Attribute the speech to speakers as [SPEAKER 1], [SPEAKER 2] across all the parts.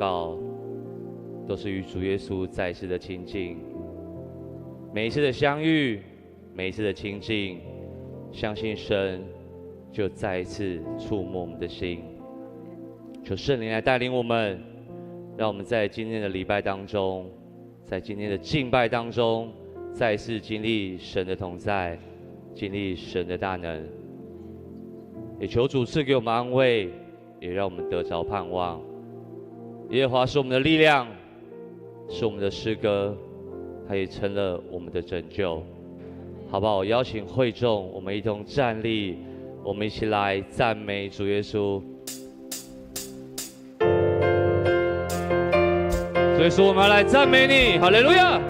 [SPEAKER 1] 告，都是与主耶稣再一次的亲近。每一次的相遇，每一次的亲近，相信神就再一次触摸我们的心。求圣灵来带领我们，让我们在今天的礼拜当中，在今天的敬拜当中，再一次经历神的同在，经历神的大能。也求主赐给我们安慰，也让我们得着盼望。耶和华是我们的力量，是我们的诗歌，他也成了我们的拯救。好不好？我邀请会众，我们一同站立，我们一起来赞美主耶稣。所以说，我们要来赞美你，哈利路亚！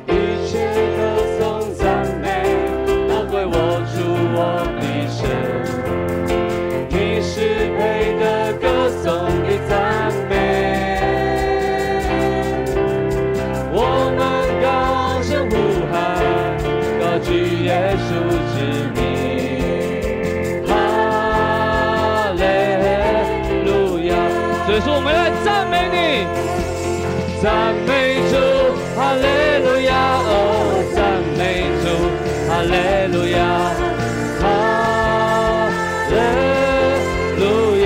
[SPEAKER 1] 一切歌颂赞美都归我主我的神，你是配得歌颂的赞美。我们高声呼喊，高举耶稣之名。所以说，我们来赞美你，赞美主，哈利路亚！哦，赞美主，哈利路亚，哈利路亚！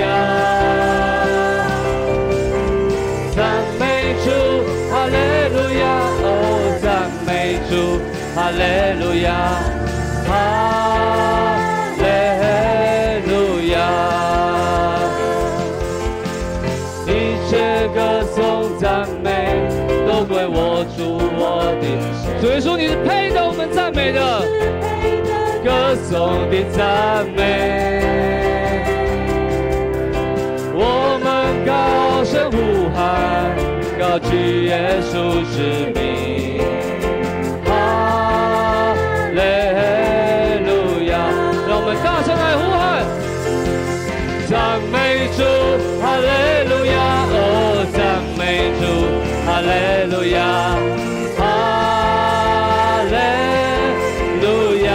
[SPEAKER 1] 赞美主，哈利路亚！哦，赞美主，哈利路亚，哈利路亚！歌颂赞美都归我主我的。所以说你是配得我们赞美的，歌颂的赞美。我们高声呼喊，高举耶稣之名，哈利路亚！让我们大声来呼喊，赞美主，哈利路亚！赞美主，哈利路亚，哈利路亚！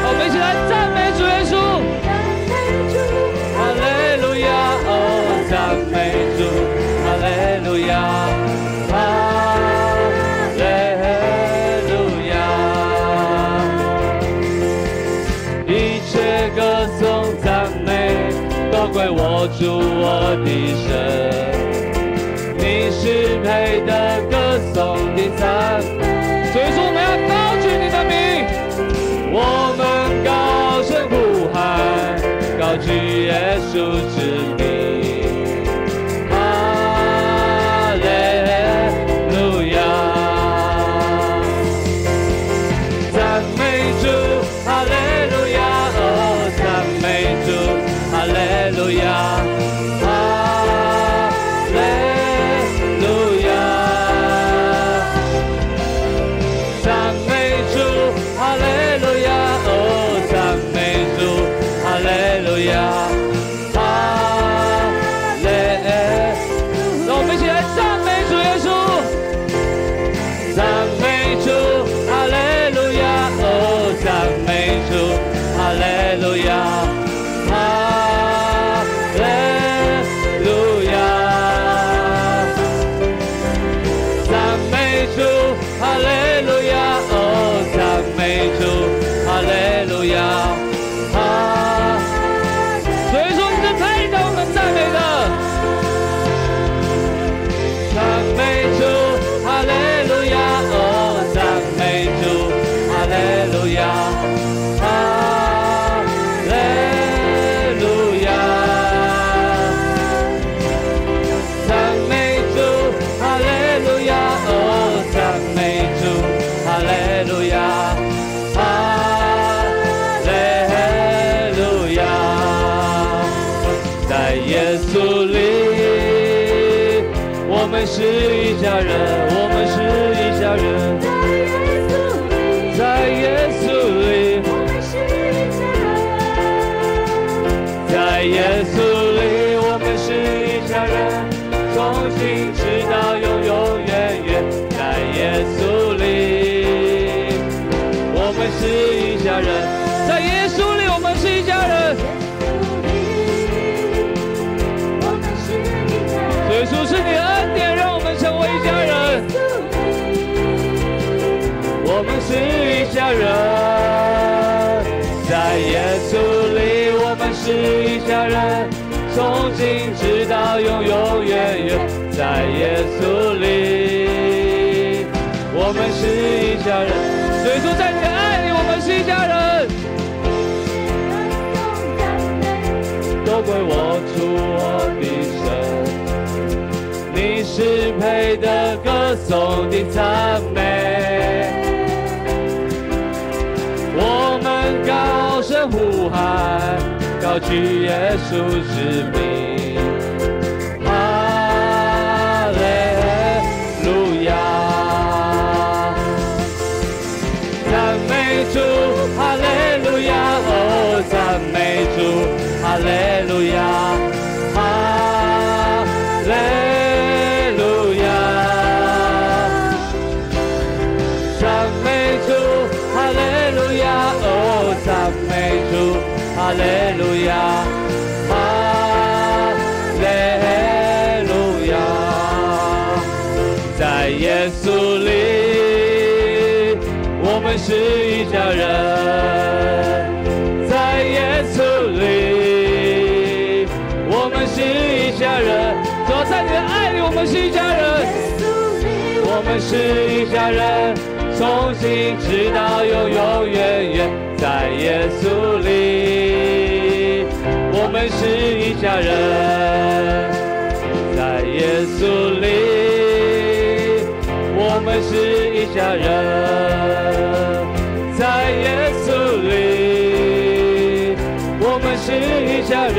[SPEAKER 1] 我们一起来赞美主耶稣，哈利路亚！哦，赞美主，哈利路亚，哈利路亚！一切歌颂赞美都归我主我的神。你是配得歌颂的赞美，所以说我们要高举你的名，我们高声呼喊，高举耶稣之名，哈利路亚！赞美主，哈利路亚！哦，赞美主，哈利路亚！哈利路亚，哈利路亚，赞美主，哈利路亚，哦，赞美主，哈利路亚，哈。所以说，你是配得我们赞美的，赞美主，哈利路亚，哦，赞美主，哈利路亚。我们是一家人，我们是一家人，在耶稣里，我们是一家人，在耶稣里，我们是一家人，从今直到永永远远，在耶稣里，我们们是一家人，在耶稣里我们是一家人。耶稣是你的恩典，让我们成为一家人。我们是一家人，在耶稣里我们是一家人，从今直到永永远远。在耶稣里，我们是一家人。耶稣在你的爱里，我们是一家人。都归我主我的神，你是配得歌颂的赞美。我们高声呼喊，高举耶稣之名，哈利路亚！赞美主，哈利路亚！哦，赞美主，哈利路亚！哈利路亚！赞美主，哈利路亚！哦，赞美主，哈利路亚！哈利路亚！在耶稣里，我们是一家人。在耶稣里，我们是一家人。主要在你的爱里，我们是一家人。我们是一家人，从今直到永永远远。在耶稣里，我们是一家人。在耶稣里，我们是一家人。在耶稣里，我们是一家人。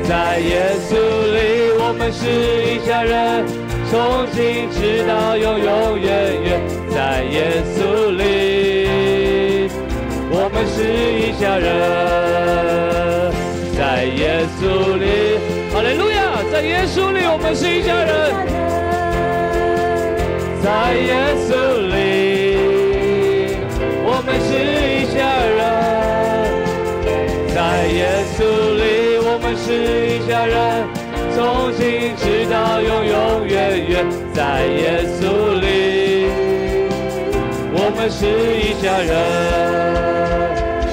[SPEAKER 1] 在耶稣里，我们是一家人，从今直到永永远远。在耶稣里，我们是一家人。在耶稣里，哈利路亚！在耶稣里，我们是一家人。在耶稣里，我们是一家人。在耶稣里，我们是一家人，从今直到永永远远。在耶稣里，我们是一家人。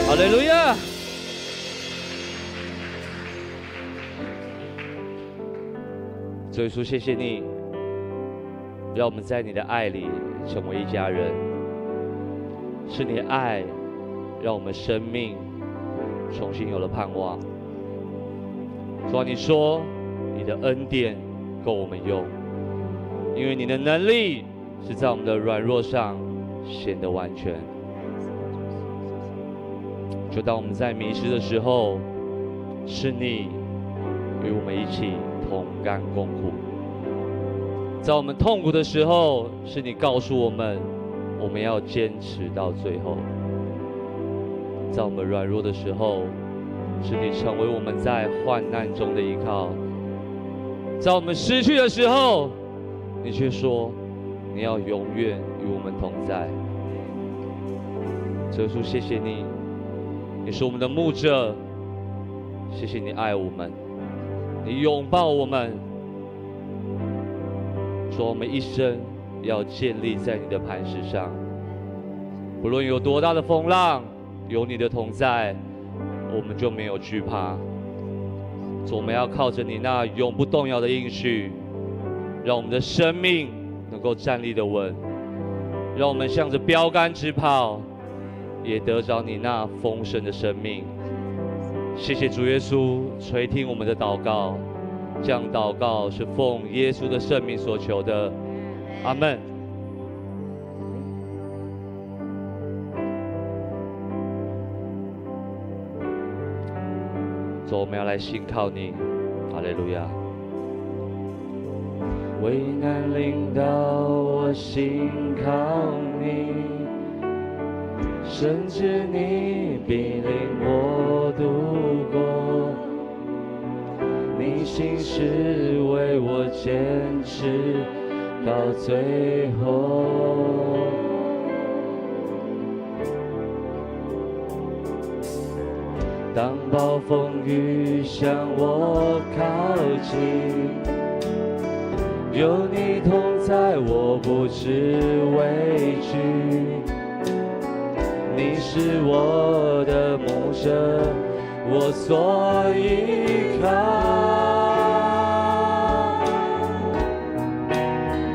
[SPEAKER 1] 哈利路亚！主耶稣，谢谢你，让我们在你的爱里成为一家人。是你的爱，让我们生命重新有了盼望。主啊，你说你的恩典够我们用，因为你的能力是在我们的软弱上显得完全。就当我们在迷失的时候，是你与我们一起同甘共苦；在我们痛苦的时候，是你告诉我们，我们要坚持到最后；在我们软弱的时候，是你成为我们在患难中的依靠；在我们失去的时候，你却说你要永远与我们同在。耶稣，谢谢你，你是我们的牧者，谢谢你爱我们，你拥抱我们，说我们一生要建立在你的磐石上，不论有多大的风浪，有你的同在，我们就没有惧怕。我们要靠着你那永不动摇的应许，让我们的生命能够站立得稳，让我们向着标杆直跑，也得着你那丰盛的生命。谢谢主耶稣垂听我们的祷告，这样祷告是奉耶稣的圣名所求的，阿们。主，我们要来信靠你，哈利路亚。危难临到我信靠你，甚至你必领我度过，你心事为我坚持到最后。当暴风雨向我靠近，有你同在，我不知畏惧。你是我的牧者，我所依靠。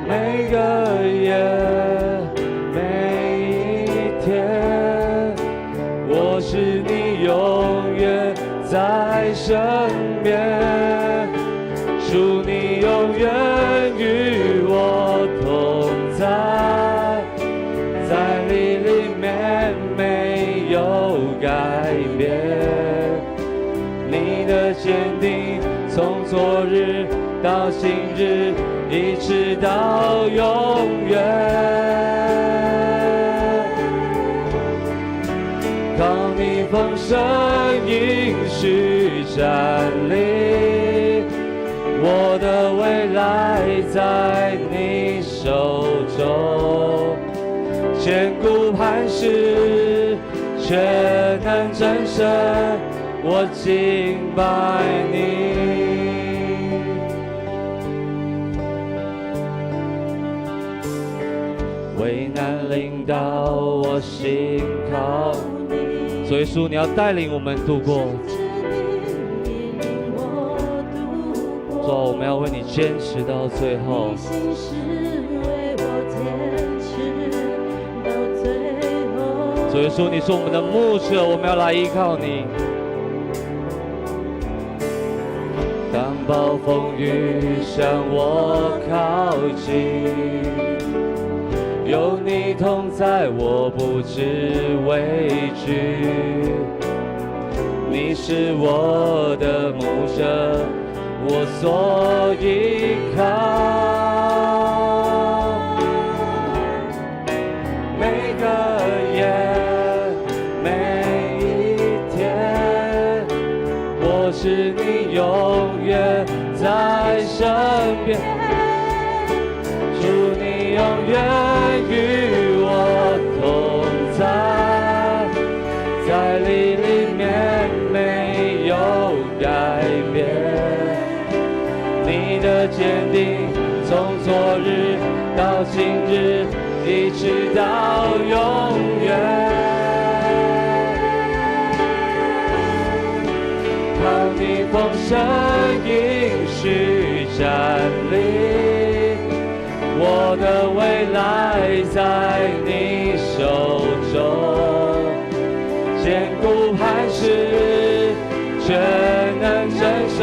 [SPEAKER 1] 每个夜，每一天，我是你永远在身边，主你永远与我同在，在你里面没有改变，你的坚定从昨日到今日，一直到永远。靠你丰盛应许站立，我的未来在你手中，坚固磐石，却能战胜，我敬拜你。危难临到，我信靠你。所以主，你要带领我们度过。主，我们要为你坚持到最后。所以说，你是我们的牧者，我们要来依靠你。当暴风雨向我靠近，有你同在，我不知畏惧。你是我的牧者，我所依靠。每个夜，每一天，我是你永远在身边。主，你永远与我同在，在你里面没有改变，你的坚定从昨日到今日，一直到永远。靠你丰盛应许站立，我的未来在你手中，坚固磐石，却能战胜，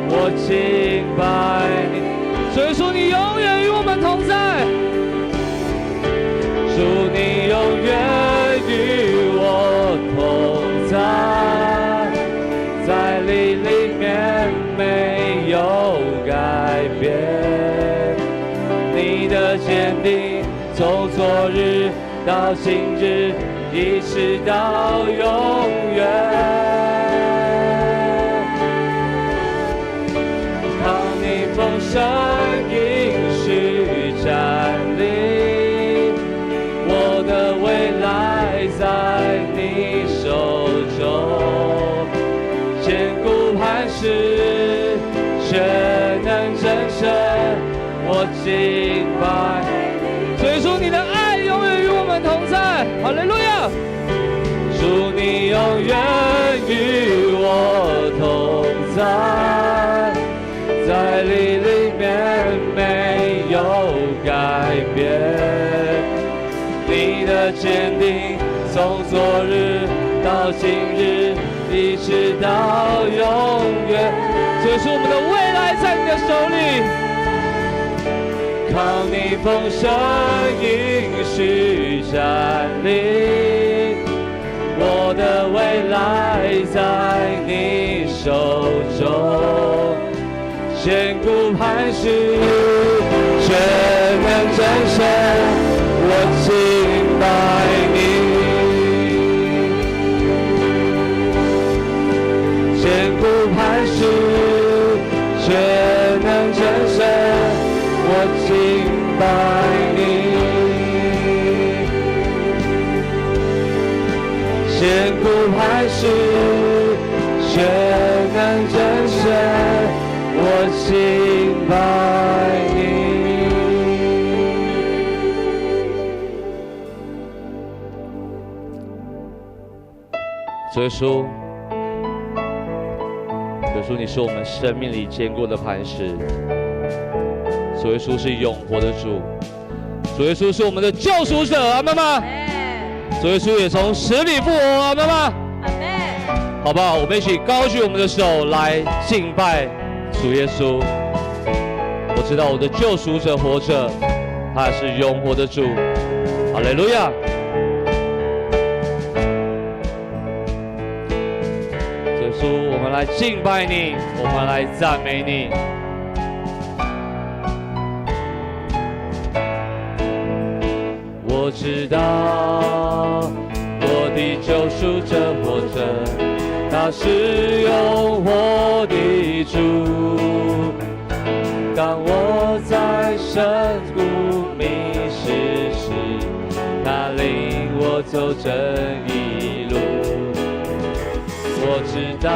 [SPEAKER 1] 我敬拜你。所以说，你永远与我们同在，主，你永远与我同在，在你里面没有改变。你的坚定从昨日到今日，一直到永远。靠你丰盛应许站立，我的未来在你手中，坚固磐石，却能战胜，我敬拜。所以说，你的爱永远与我们同在。哈利路亚！主，你永远与我同在，在你里面没有改变，你的坚定从昨日到今日，一直到永远。所以说，我们的未来在你的手里。靠你丰盛应许站立，我的未来在你手中，坚固磐石，却能战胜，我敬拜你。坚固磐石，却能战胜，我敬拜你。坚固磐石，全能真神，我敬拜你。主耶稣，主耶稣，你是我们生命里坚固的磐石。主耶稣是永活的主，主耶稣是我们的救赎者，阿们吗？主耶稣也从死里复活，阿们吗？好不好？我们一起高举我们的手来敬拜主耶稣。我知道我的救赎者活着，他是永活的主。哈利路亚！主耶稣，我们来敬拜你，我们来赞美你。我知道我的救赎者活着，他是永活的主。当我在深谷迷失时，他领我走正义路。我知道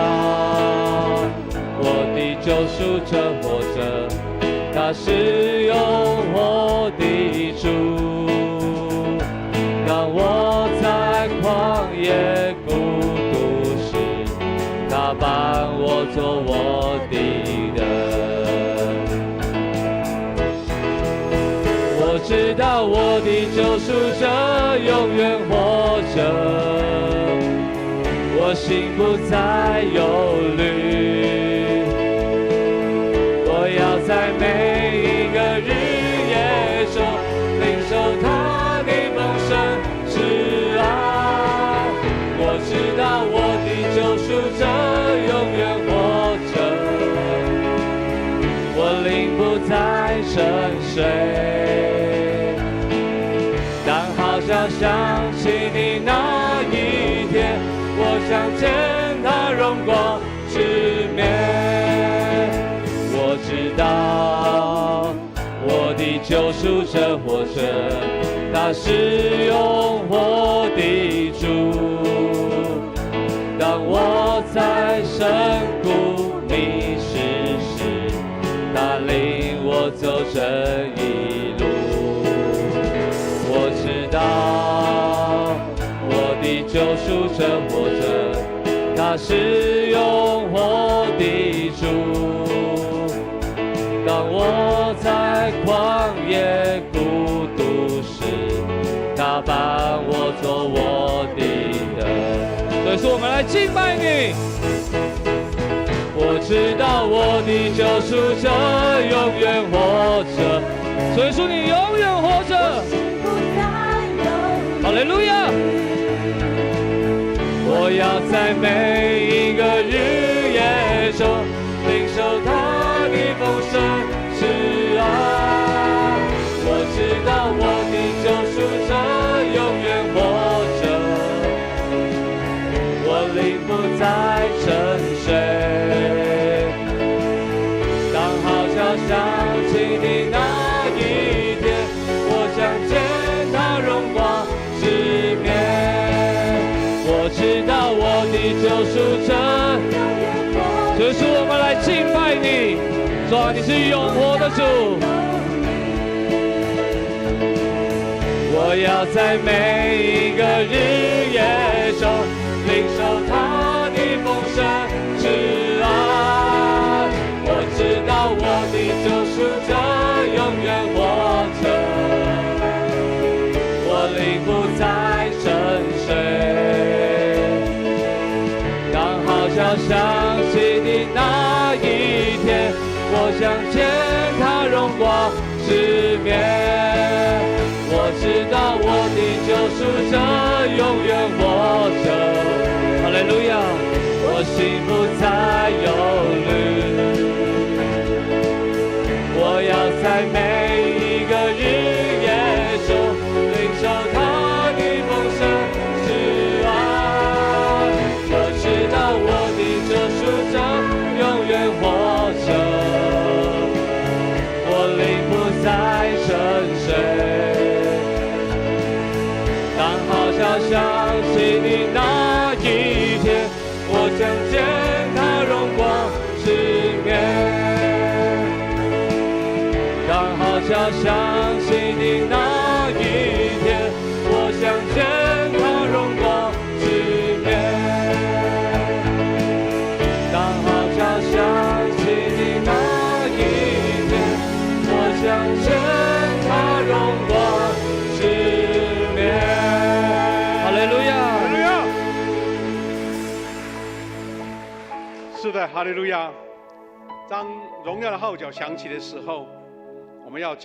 [SPEAKER 1] 我的救赎者活着，他是永活的主。当我在旷野孤独时，他伴我做我的人。我知道我的救赎者永远活着，我心不再忧虑。我要在每一个日夜中领受他的丰盛。我知道我的救赎者永远活着，我灵不再沉睡。当号角响起的那一天，我想见他荣光之面。我知道我的救赎者活着，他是永活的主。当我在深谷迷失时，他领我走正义路。我知道我的救赎者活着，他是永活的主。当我在旷野孤独时，他伴我做我的人。所以说，我们来敬拜你。我知道我的救赎者永远活着，所以说你永远活着。哈利路亚！我要在每一个日夜中领受他的丰盛慈爱。我知道我的救赎者永远活着，我灵不再沉睡。当号角响起的那一天，我想见他荣光之面。我知道我的救赎者，这是我们来敬拜你，主啊，你是永活的主。我要在每一个日夜中领受他的丰盛慈爱。我知道我的救赎者永远活着，我灵不再沉睡。当号角响起的那一天，我想见他荣光之面。我知道我的救赎者永远活着，哈利路亚！我心不再忧虑。我要在每一个日夜中领受他的丰盛慈爱。我知道我的救赎者永远活着，我灵不再沉睡。当号角响起的那我想见他荣光失眠。刚好巧相信的那一天，我想见他荣光失眠。刚好巧相信的那一天，我想见他荣光失眠。哈利路亚，
[SPEAKER 2] 哈利路亚。是的，哈利路亚。当荣耀的号角响起的时候，我们要